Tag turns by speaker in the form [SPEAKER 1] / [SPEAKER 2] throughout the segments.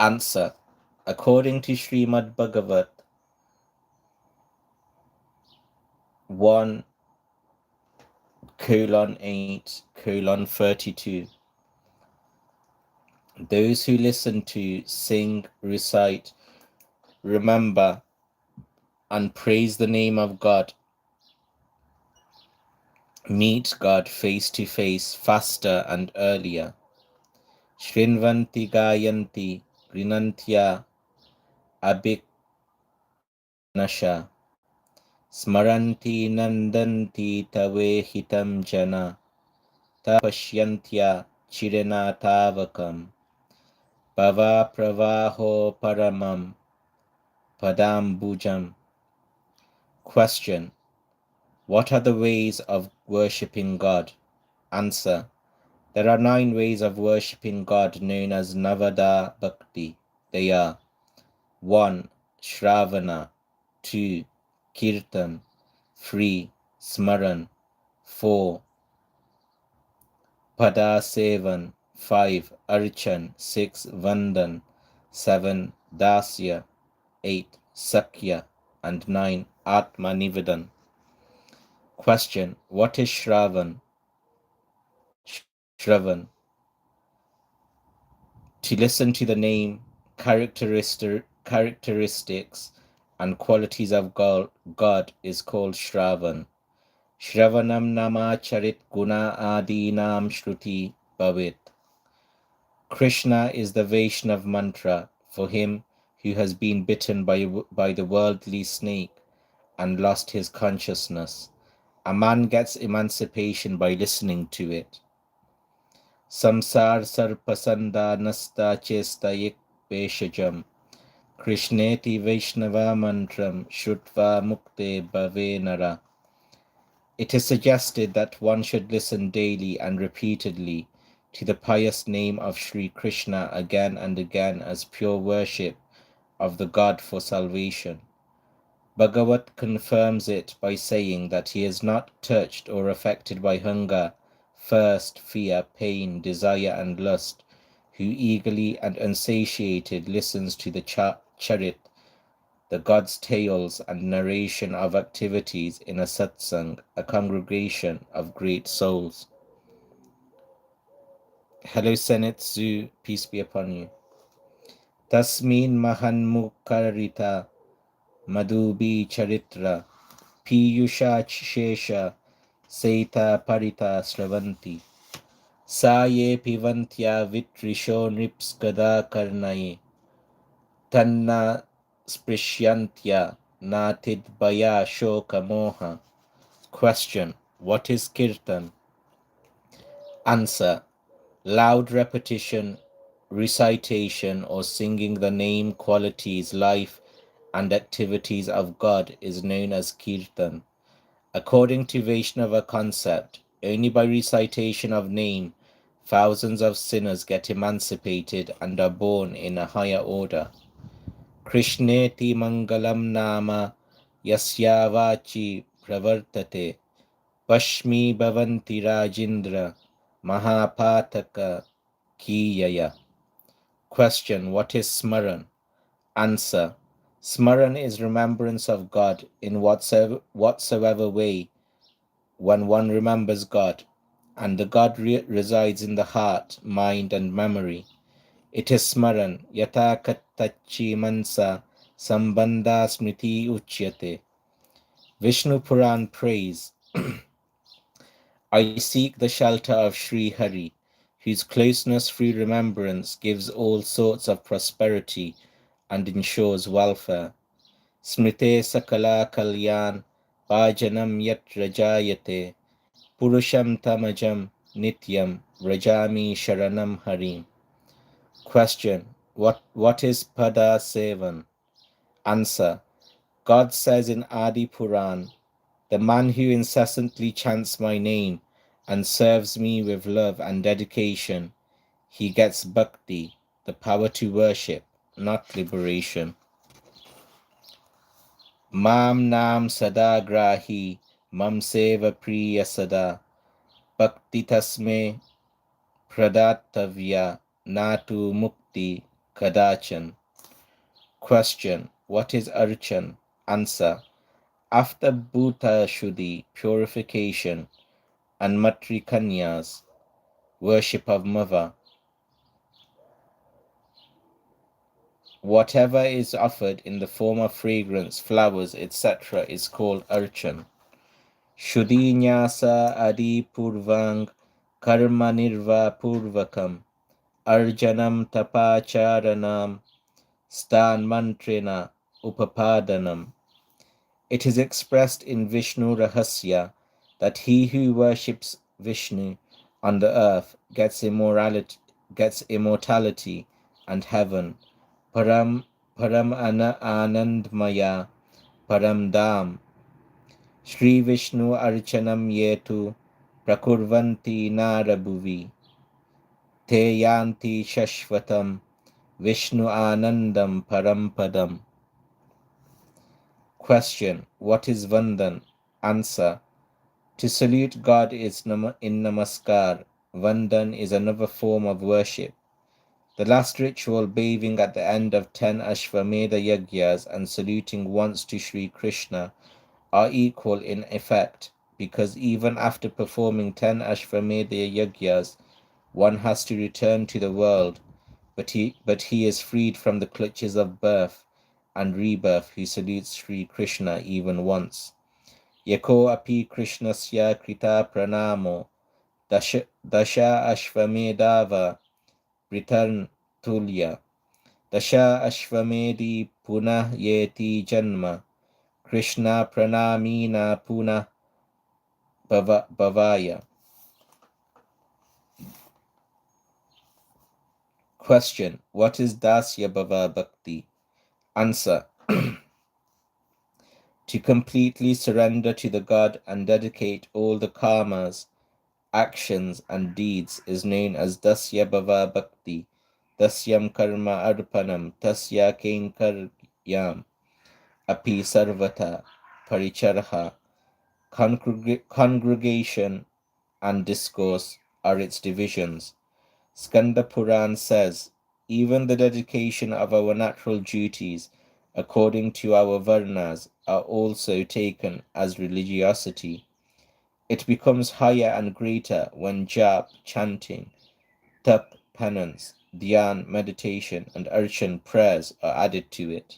[SPEAKER 1] Answer. According to Srimad Bhagavat 1 colon 8 colon 32, those who listen to, sing, recite, remember, and praise the name of God meet God face to face faster and earlier. Shrinvanti gayanti grinantya abhikanasha smaranti nandanti tavehitam jana tapashyantya chiranatavakam bhava pravaho paramam padambujam. Question. What are the ways of worshipping God? Answer. There are 9 ways of worshipping God known as Navada Bhakti. They are 1. Shravana, 2. Kirtan, 3. Smaran, 4. Padasevan, 5. Archan, 6. Vandan, 7. Dasya, 8. Sakya, and 9. Atma Nivedan. Question. What is Shravan? Shravan. To listen to the name, characteristics, and qualities of God is called Shravan. Shravanam nama charit guna adinam shruti bhavit. Krishna is the Vaishnav mantra for him who has been bitten by the worldly snake and lost his consciousness. A man gets emancipation by listening to it. Samsar sarpasanda nasta chestayik peshajam Krishneti Vaishnava mantram Shrutva mukte bhavenara. It is suggested that one should listen daily and repeatedly to the pious name of Sri Krishna again and again as pure worship of the God for salvation. Bhagavat confirms it by saying that he is not touched or affected by hunger, thirst, fear, pain, desire, and lust, who eagerly and unsatiated listens to the charit, the God's tales and narration of activities in a satsang, a congregation of great souls. Hello, Senetsu, peace be upon you. Tasmin mahanmukarita madhubi charitra piyusha shesha seita parita sravanti saye pivantya vitrisho nipskada karnaye tanna sprishyantya natid baya shoka moha. Question. What is kirtan? Answer. Loud repetition, recitation, or singing the name, qualities, life, and activities of God is known as kirtan. According to Vaishnava concept, only by recitation of name, thousands of sinners get emancipated and are born in a higher order. Krishneti mangalam nama yasya vachi pravartate pashmi bhavanti rajindra mahapataka kiyaya. Question. What is Smaran? Answer. Smaran is remembrance of God in whatsoever way when one remembers God, and the God resides in the heart, mind, and memory. It is Smaran. Yata kattachi mansa sambandha smriti uchyate. Vishnu Puran prays. I seek the shelter of Sri Hari, whose closeness through remembrance gives all sorts of prosperity and ensures welfare. Smrite sakala kalyan bhajanam yat rajayate purusham tamajam nityam rajami sharanam harim. Question. What is pada sevan? Answer. God says in Adi Puran, the man who incessantly chants my name and serves me with love and dedication, he gets bhakti, the power to worship, not liberation. Mam nam sada grahi, mam seva priya sada, bhakti tasme pradatavya natu mukti Kadachan. Question. What is Archan? Answer. After Bhuta Shuddhi, purification, and Matri Kanyas, worship of mother, whatever is offered in the form of fragrance, flowers, etc. is called Archan. Shuddhi Nyasa Adi Purvang Karma Nirva Purvakam Arjanam Tapacharanam Stan Mantrena Upapadanam. It is expressed in Vishnu Rahasya that he who worships Vishnu on the earth gets immortality and heaven. Param Anandmaya Param Dham. Shri Vishnu Archanam Yetu Prakurvanti Narabhuvi Te Yanti Shashvatam Vishnu Anandam Parampadam. Question. What is Vandan? Answer. To salute God is in Namaskar. Vandan is another form of worship. The last ritual, bathing at the end of 10 Ashvamedha Yagyas and saluting once to Sri Krishna, are equal in effect, because even after performing 10 Ashvamedha Yagyas, one has to return to the world, but he is freed from the clutches of birth and rebirth who salutes Sri Krishna even once. Yako api Krishnasya krita pranamo dasha ashvamedava pritarn tulya dasha ashvamedi punah yeti janma Krishna pranamina punah bhavaya. Question. What is Dasya Bhava Bhakti? Answer. To completely surrender to the God and dedicate all the karmas, actions, and deeds is known as Dasya Bhava Bhakti. Dasyam Karma Arpanam Tasya Kainkaryam Api Sarvata Paricharha. Congregation and discourse are its divisions. Skanda Puran says, even the dedication of our natural duties according to our varnas are also taken as religiosity. It becomes higher and greater when jap, chanting, tap, penance, dhyan, meditation, and archan, prayers are added to it.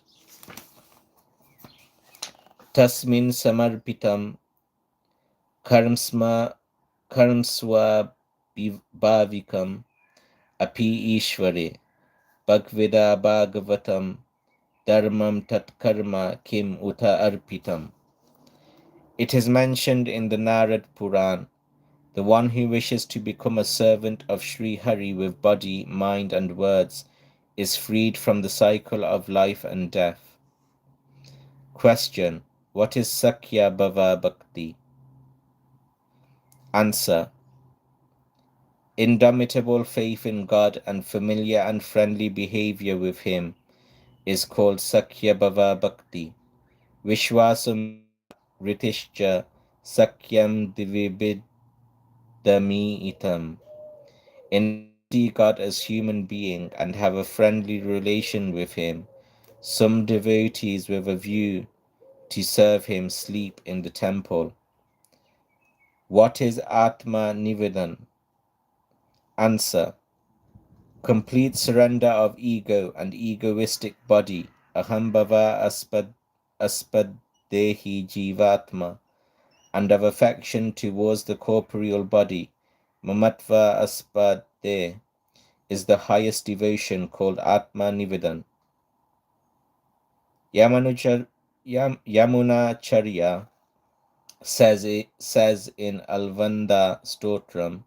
[SPEAKER 1] Tasmin samarpitam karmswa bhavikam api ishvare bhagveda bhagavatam dharmam tat karma kim uta arpitam. It is mentioned in the Narad Puran, the one who wishes to become a servant of Sri Hari with body, mind, and words is freed from the cycle of life and death. Question. What is Sakya Bhava Bhakti? Answer. Indomitable faith in God and familiar and friendly behavior with Him is called Sakya Bhava Bhakti. Vishwasam Ritishja Sakyam Divibidami Itam. In see God as human being and have a friendly relation with Him, some devotees with a view to serve Him sleep in the temple. What is Atma Nivedan? Answer. Complete surrender of ego and egoistic body, ahambhava aspadehi jivatma, and of affection towards the corporeal body, mamatva aspade, is the highest devotion called Atma Nivedan. Yamunacharya says in Alvanda Stotram,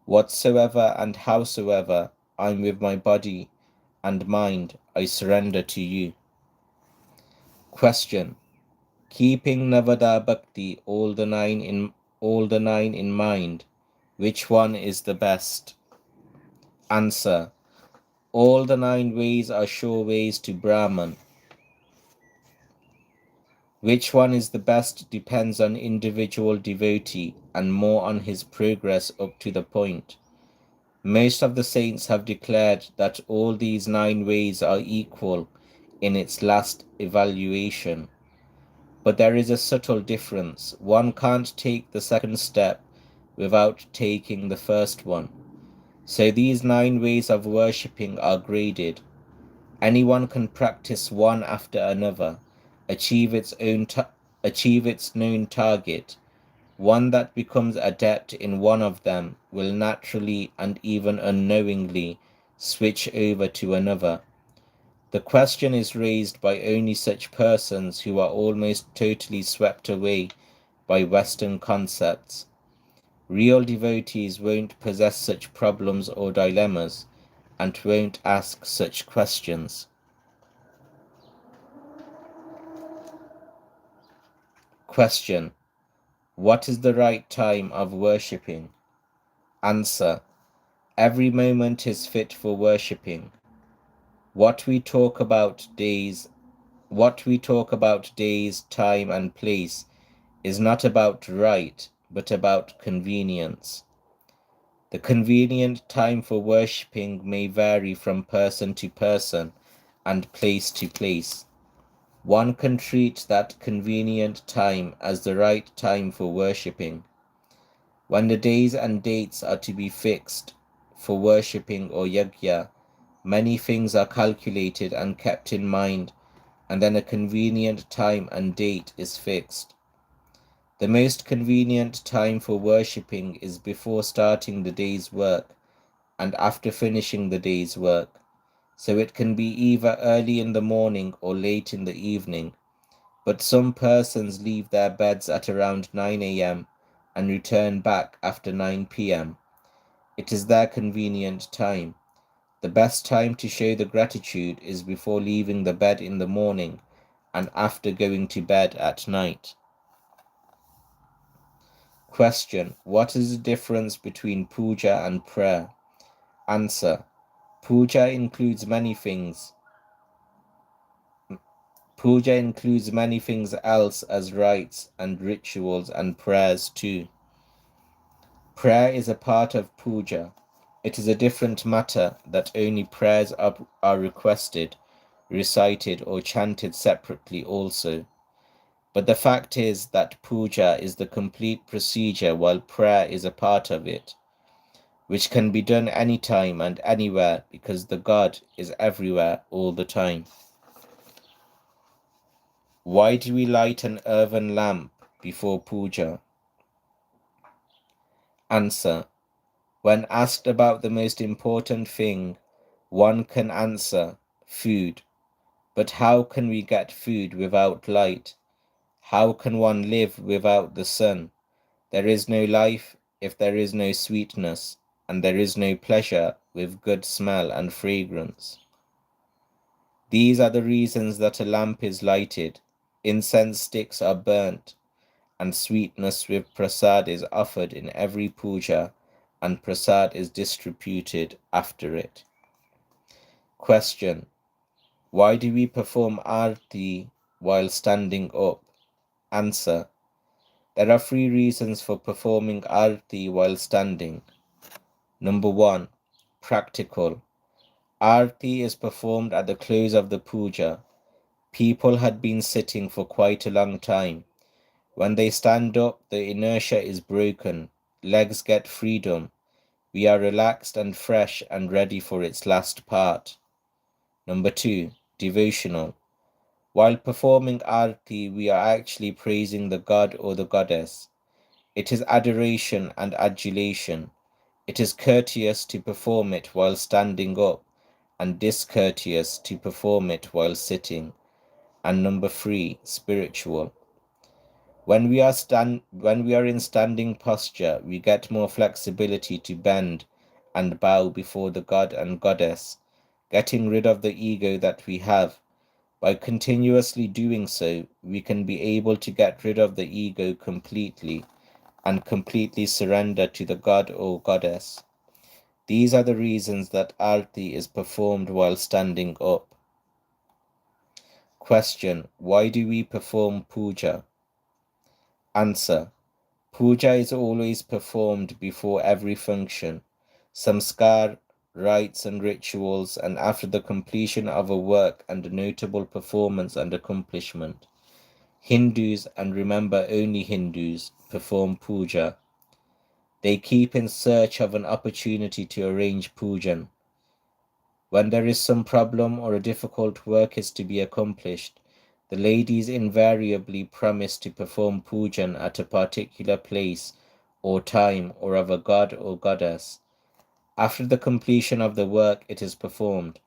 [SPEAKER 1] whatsoever and howsoever I'm with my body and mind, I surrender to you. Question. Keeping Navada Bhakti all the nine in mind, which one is the best? Answer. All the 9 ways are sure ways to Brahman. Which one is the best depends on individual devotee and more on his progress up to the point. Most of the saints have declared that all these 9 ways are equal in its last evaluation. But there is a subtle difference. One can't take the second step without taking the first one. So these 9 ways of worshipping are graded. Anyone can practice one after another, achieve its known target. One that becomes adept in one of them will naturally and even unknowingly switch over to another. The question is raised by only such persons who are almost totally swept away by Western concepts. Real devotees won't possess such problems or dilemmas and won't ask such questions. Question: what is the right time of worshipping? Answer: every moment is fit for worshipping. What we talk about days, time, and place is not about right, but about convenience. The convenient time for worshipping may vary from person to person and place to place. One can treat that convenient time as the right time for worshipping. When the days and dates are to be fixed for worshipping or yajna, many things are calculated and kept in mind, and then a convenient time and date is fixed. The most convenient time for worshipping is before starting the day's work and after finishing the day's work, so it can be either early in the morning or late in the evening. But some persons leave their beds at around 9 a.m. and return back after 9 p.m. It is their convenient time. The best time to show the gratitude is before leaving the bed in the morning and after going to bed at night. Question: what is the difference between puja and prayer? Answer: Puja includes many things. Puja includes many things else as rites and rituals and prayers too. Prayer is a part of puja. It is a different matter that only prayers are requested, recited or chanted separately also. But the fact is that puja is the complete procedure while prayer is a part of it, which can be done anytime and anywhere because the God is everywhere all the time. Why do we light an earthen lamp before puja? Answer: when asked about the most important thing, one can answer, food. But how can we get food without light? How can one live without the sun? There is no life if there is no sweetness, and there is no pleasure with good smell and fragrance. These are the reasons that a lamp is lighted, incense sticks are burnt, and sweetness with prasad is offered in every puja, and prasad is distributed after it. Question: why do we perform arti while standing up? Answer: there are 3 reasons for performing arti while standing. Number 1, practical. Arti is performed at the close of the puja. People had been sitting for quite a long time. When they stand up, the inertia is broken, legs get freedom, we are relaxed and fresh and ready for its last part. Number 2, devotional. While performing arti, we are actually praising the god or the goddess. It is adoration and adulation. It is courteous to perform it while standing up and discourteous to perform it while sitting. And number 3, spiritual. When we are in standing posture, we get more flexibility to bend and bow before the God and Goddess, getting rid of the ego that we have. By continuously doing so, we can be able to get rid of the ego completely and completely surrender to the God or Goddess. These are the reasons that Arti is performed while standing up. Question: why do we perform puja? Answer: puja is always performed before every function. samskar, rites and rituals, and after the completion of a work and a notable performance and accomplishment. Hindus, and remember only Hindus, perform puja. They keep in search of an opportunity to arrange pujan. When there is some problem or a difficult work is to be accomplished, the ladies invariably promise to perform pujan at a particular place or time or of a god or goddess. After the completion of the work, it is performed.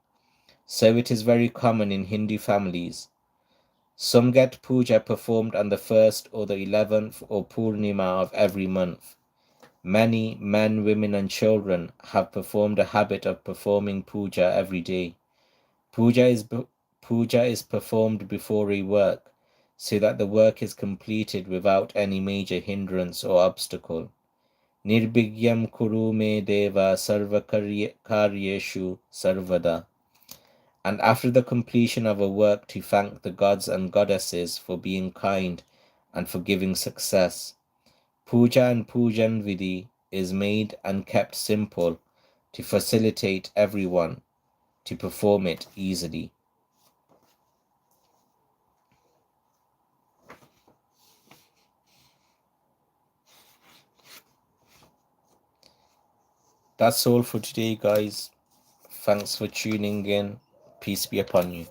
[SPEAKER 1] So it is very common in Hindu families. Some get puja performed on the 1st or the 11th or Purnima of every month. Many men, women, and children have performed a habit of performing puja every day. Puja is performed before a work, so that the work is completed without any major hindrance or obstacle. Nirbhigyam kuru me deva sarva karyeshu sarvada. And after the completion of a work, to thank the gods and goddesses for being kind and for giving success. Puja and Pujan Vidhi is made and kept simple to facilitate everyone to perform it easily. That's all for today, guys. Thanks for tuning in. Peace be upon you.